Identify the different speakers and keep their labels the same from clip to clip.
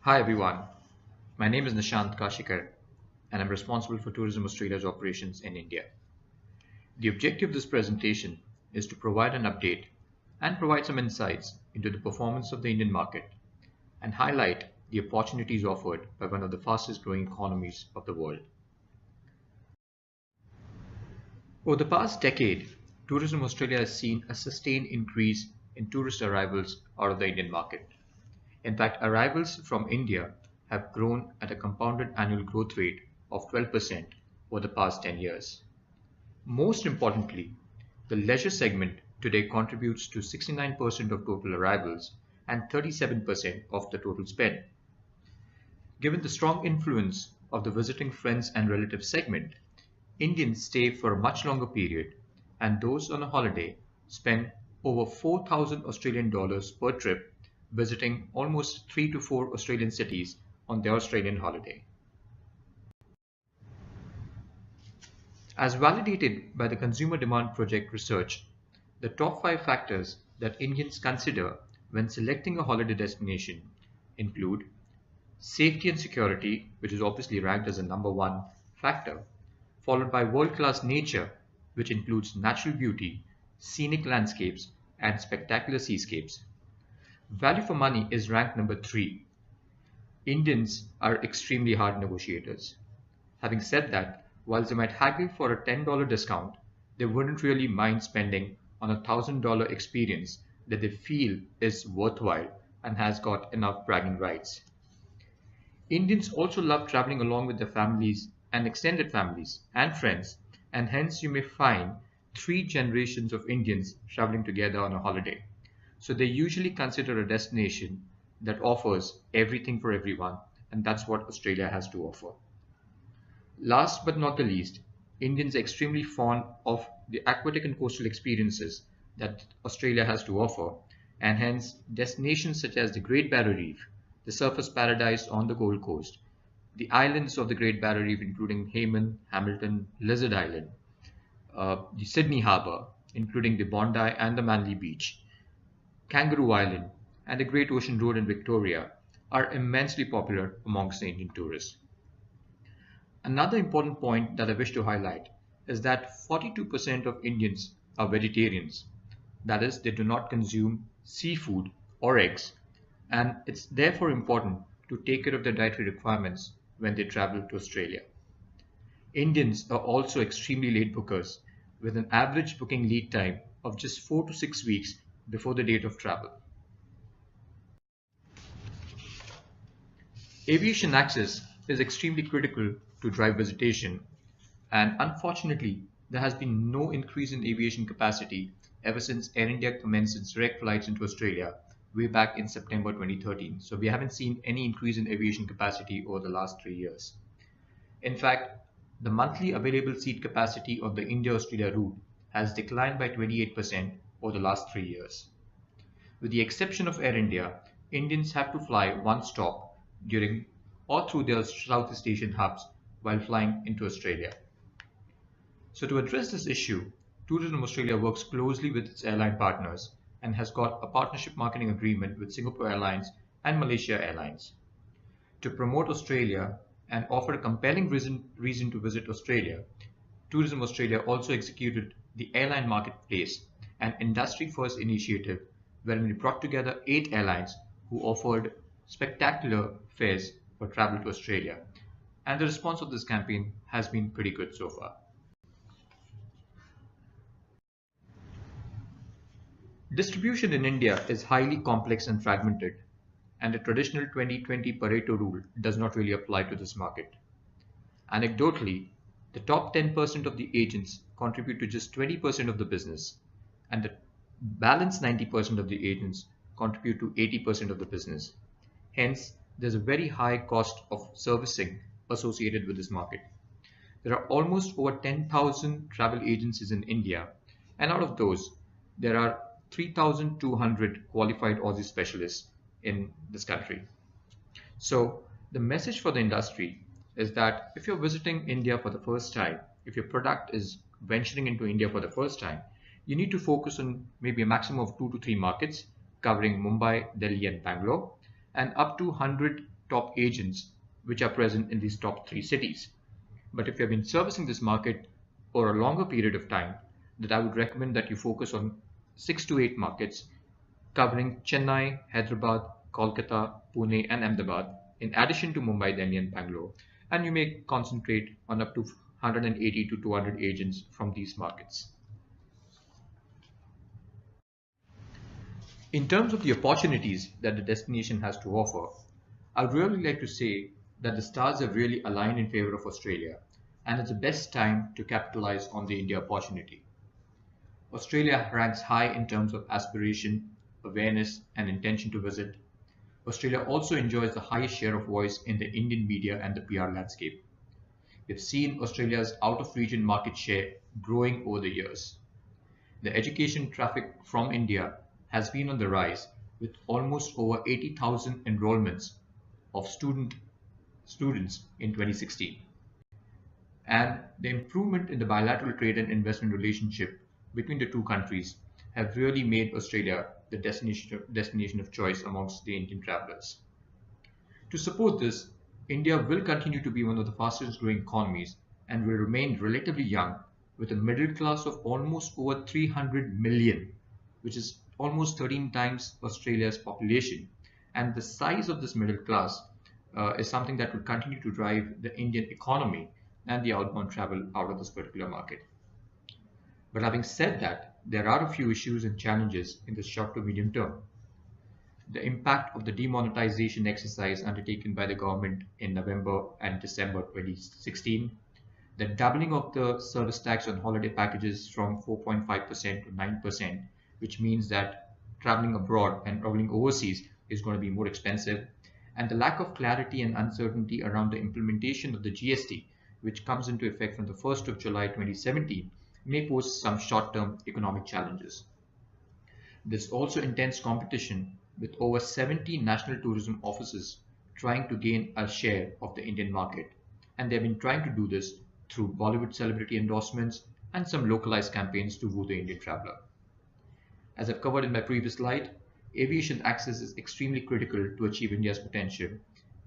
Speaker 1: Hi everyone, my name is Nishant Kashikar and I'm responsible for Tourism Australia's operations in India. The objective of this presentation is to provide an update and provide some insights into the performance of the Indian market and highlight the opportunities offered by one of the fastest growing economies of the world. Over the past decade, Tourism Australia has seen a sustained increase in tourist arrivals out of the Indian market. In fact, arrivals from India have grown at a compounded annual growth rate of 12% over the past 10 years. Most importantly, the leisure segment today contributes to 69% of total arrivals and 37% of the total spend. Given the strong influence of the visiting friends and relatives segment, Indians stay for a much longer period, and those on a holiday spend over 4,000 Australian dollars per trip visiting almost 3 to 4 Australian cities on their Australian holiday. As validated by the Consumer Demand Project research, the top 5 factors that Indians consider when selecting a holiday destination include safety and security, which is obviously ranked as a number 1 factor, followed by world-class nature, which includes natural beauty, scenic landscapes, and spectacular seascapes. Value for money is ranked number 3. Indians are extremely hard negotiators. Having said that, while they might haggle for a $10 discount, they wouldn't really mind spending on a $1,000 experience that they feel is worthwhile and has got enough bragging rights. Indians also love traveling along with their families and extended families and friends, and hence you may find 3 generations of Indians traveling together on a holiday. So they usually consider a destination that offers everything for everyone, and that's what Australia has to offer. Last but not the least, Indians are extremely fond of the aquatic and coastal experiences that Australia has to offer, and hence destinations such as the Great Barrier Reef, the surfers paradise on the Gold Coast, the islands of the Great Barrier Reef including Hayman, Hamilton, Lizard Island, the Sydney Harbour including the Bondi and the Manly Beach, Kangaroo Island, and the Great Ocean Road in Victoria are immensely popular amongst the Indian tourists. Another important point that I wish to highlight is that 42% of Indians are vegetarians. That is, they do not consume seafood or eggs, and it's therefore important to take care of their dietary requirements when they travel to Australia. Indians are also extremely late bookers, with an average booking lead time of just 4 to 6 weeks before the date of travel. Aviation access is extremely critical to drive visitation, and unfortunately there has been no increase in aviation capacity ever since Air India commenced its direct flights into Australia way back in September 2013. So we haven't seen any increase in aviation capacity over the last 3 years. In fact, the monthly available seat capacity on the India-Australia route has declined by 28% over the last 3 years. With the exception of Air India, Indians have to fly one stop during or through their Southeast Asian hubs while flying into Australia. So to address this issue, Tourism Australia works closely with its airline partners and has got a partnership marketing agreement with Singapore Airlines and Malaysia Airlines. To promote Australia and offer a compelling reason to visit Australia, Tourism Australia also executed the Airline Marketplace, an industry-first initiative wherein we brought together 8 airlines who offered spectacular fares for travel to Australia. And the response of this campaign has been pretty good so far. Distribution in India is highly complex and fragmented, and the traditional 20-20 Pareto rule does not really apply to this market. Anecdotally, the top 10% of the agents contribute to just 20% of the business, and the balance 90% of the agents contribute to 80% of the business. Hence, there's a very high cost of servicing associated with this market. There are almost over 10,000 travel agencies in India, and out of those, there are 3,200 qualified Aussie specialists in this country. So the message for the industry is that if you're visiting India for the first time, if your product is venturing into India for the first time, you need to focus on maybe a maximum of 2 to 3 markets covering Mumbai, Delhi and Bangalore, and up to 100 top agents which are present in these top 3 cities. But if you have been servicing this market for a longer period of time, then I would recommend that you focus on 6 to 8 markets covering Chennai, Hyderabad, Kolkata, Pune, and Ahmedabad, in addition to Mumbai, Delhi, and Bangalore, and you may concentrate on up to 180 to 200 agents from these markets. In terms of the opportunities that the destination has to offer, I would really like to say that the stars have really aligned in favor of Australia, and it's the best time to capitalize on the India opportunity. Australia ranks high in terms of aspiration, awareness, and intention to visit. Australia also enjoys the highest share of voice in the Indian media and the PR landscape. We've seen Australia's out-of-region market share growing over the years. The education traffic from India has been on the rise, with almost over 80,000 enrollments of students in 2016. And the improvement in the bilateral trade and investment relationship between the two countries have really made Australia the destination of choice amongst the Indian travelers. To support this, India will continue to be one of the fastest growing economies and will remain relatively young, with a middle class of almost over 300 million, which is almost 13 times Australia's population. And the size of this middle class is something that will continue to drive the Indian economy and the outbound travel out of this particular market. But having said that, there are a few issues and challenges in the short to medium term. The impact of the demonetization exercise undertaken by the government in November and December 2016, the doubling of the service tax on holiday packages from 4.5% to 9%, which means that traveling abroad and traveling overseas is going to be more expensive, and the lack of clarity and uncertainty around the implementation of the GST, which comes into effect from the 1st of July 2017, may pose some short-term economic challenges. There's also intense competition, with over 70 national tourism offices trying to gain a share of the Indian market, and they've been trying to do this through Bollywood celebrity endorsements and some localized campaigns to woo the Indian traveler. As I've covered in my previous slide, aviation access is extremely critical to achieve India's potential,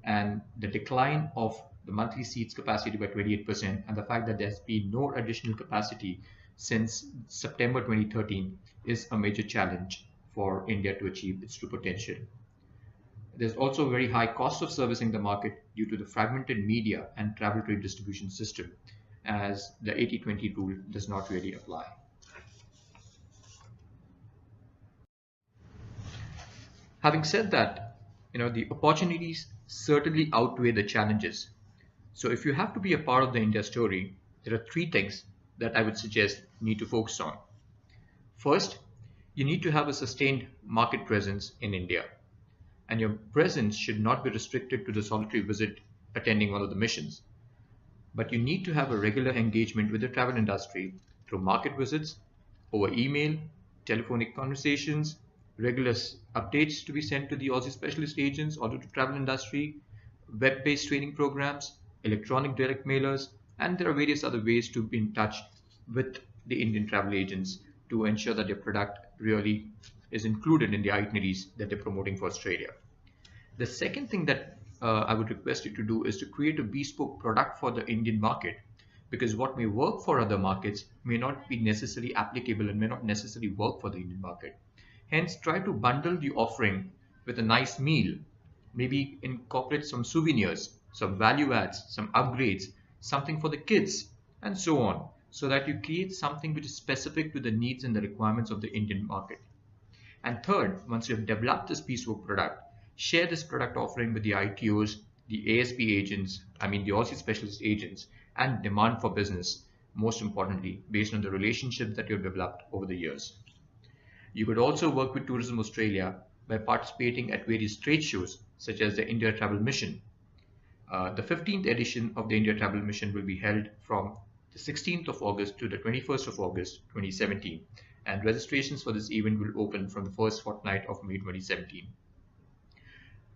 Speaker 1: and the decline of the monthly seats capacity by 28% and the fact that there's been no additional capacity since September 2013 is a major challenge for India to achieve its true potential. There's also a very high cost of servicing the market due to the fragmented media and travel trade distribution system, as the ATE20 rule does not really apply. Having said that, the opportunities certainly outweigh the challenges. So if you have to be a part of the India story, there are 3 things that I would suggest you need to focus on. First, you need to have a sustained market presence in India, and your presence should not be restricted to the solitary visit attending one of the missions. But you need to have a regular engagement with the travel industry through market visits, over email, telephonic conversations, regular updates to be sent to the Aussie specialist agents or to the travel industry, web-based training programs, electronic direct mailers, and there are various other ways to be in touch with the Indian travel agents to ensure that their product really is included in the itineraries that they're promoting for Australia. The second thing that I would request you to do is to create a bespoke product for the Indian market, because what may work for other markets may not be necessarily applicable and may not necessarily work for the Indian market. Hence, try to bundle the offering with a nice meal, maybe incorporate some souvenirs, some value adds, some upgrades, something for the kids, and so on, so that you create something which is specific to the needs and the requirements of the Indian market. And third, once you have developed this bespoke product, share this product offering with the ITOs, the ASP agents, the Aussie specialist agents, and demand for business, most importantly, based on the relationships that you've developed over the years. You could also work with Tourism Australia by participating at various trade shows, such as the India Travel Mission. The 15th edition of the India Travel Mission will be held from the 16th of August to the 21st of August 2017, and registrations for this event will open from the first fortnight of May 2017.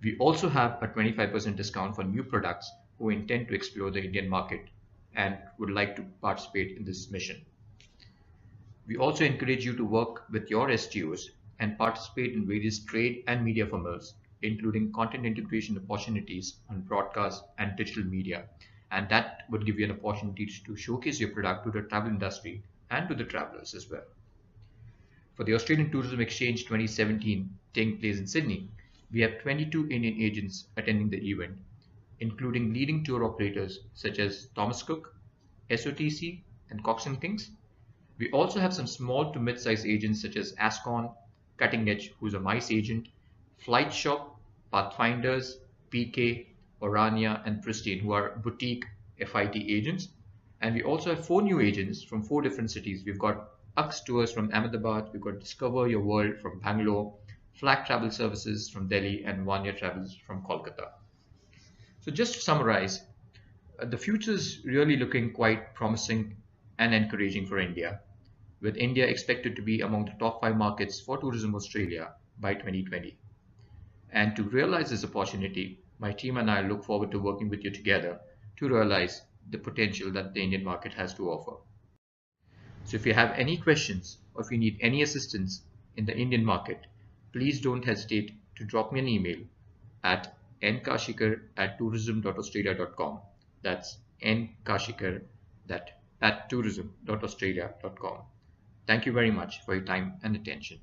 Speaker 1: We also have a 25% discount for new products who intend to explore the Indian market and would like to participate in this mission. We also encourage you to work with your STOs and participate in various trade and media funnels including content integration opportunities on broadcast and digital media. And that would give you an opportunity to showcase your product to the travel industry and to the travelers as well. For the Australian Tourism Exchange 2017 taking place in Sydney, we have 22 Indian agents attending the event, including leading tour operators such as Thomas Cook, SOTC, and Cox & Kings. We also have some small to mid-sized agents such as Ascon, Cutting Edge, who's a MICE agent, Flight Shop, Pathfinders, PK, Orania, and Pristine, who are boutique FIT agents. And we also have 4 new agents from 4 different cities. We've got Ux Tours from Ahmedabad, we've got Discover Your World from Bangalore, Flag Travel Services from Delhi, and One Year Travels from Kolkata. So just to summarize, the future is really looking quite promising and encouraging for India, with India expected to be among the top 5 markets for Tourism Australia by 2020. And to realize this opportunity, my team and I look forward to working with you together to realize the potential that the Indian market has to offer. So if you have any questions or if you need any assistance in the Indian market, please don't hesitate to drop me an email at nkashikar@tourism.australia.com. That's nkashikar at tourism.australia.com. Thank you very much for your time and attention.